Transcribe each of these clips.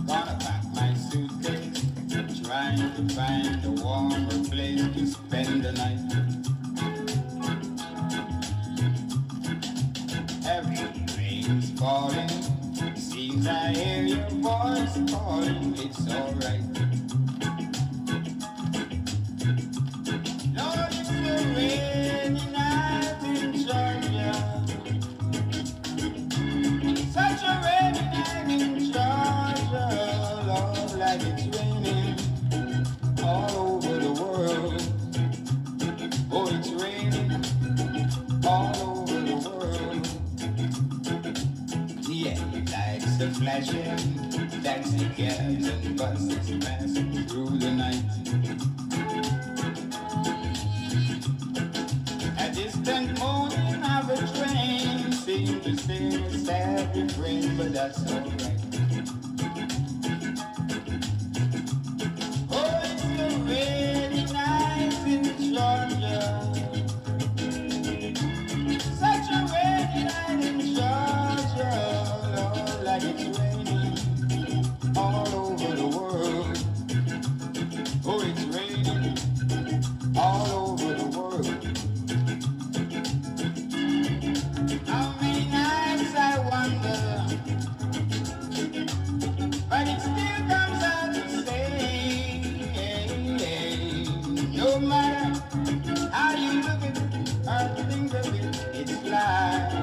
Gonna pack my suitcase, trying to find a warmer place to spend the night. Heavy rain's falling, seems I hear your voice calling. It's alright. Lord, it's a rainy night in Georgia. Such a rainy night in Georgia. Lord, like it's raining all over the world. Oh, it's raining all over the world. Yeah, lights are flashing, taxi cabs and buses passing through the night. A distant moaning of a train seems to sing a sad refrain, but that's alright. Oh, it's a rainy night in Georgia. Such a rainy night in Georgia. Lord, like it's raining all over the world. Oh, it's raining all over the world. How many nights I wonder, but it still comes out the same. No matter how you look at it or think of it, it's life.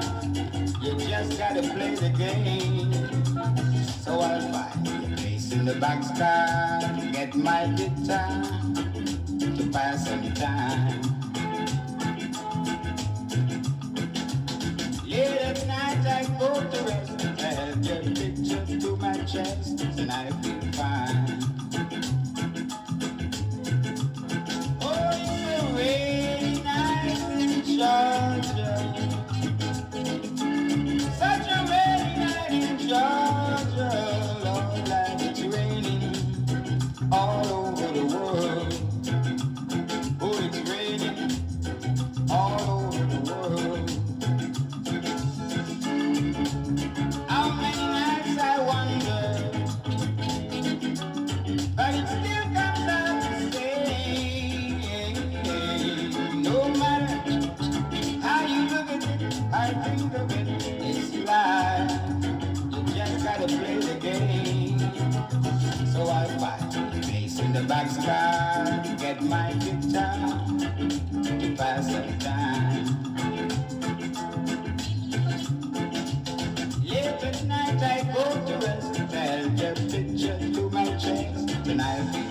You just gotta play the game. So I'll find a place in the boxcar, get my guitar to pass some time. Late at night I go to rest, I have your picture to my chest, and I feel fine. Oh, it's a rainy night in Georgia. Such a rainy night in Georgia. Lord, like it's raining all over the world. Oh, it's raining all over the world. How many nights I wonder, but it still comes out the same. No matter how you look at it, I think of it, it's life. You just gotta play the game. So I find a place in the boxcar, get my guitar to pass some time. Late at night I go to rest, I'll get picture to my chest, and I feel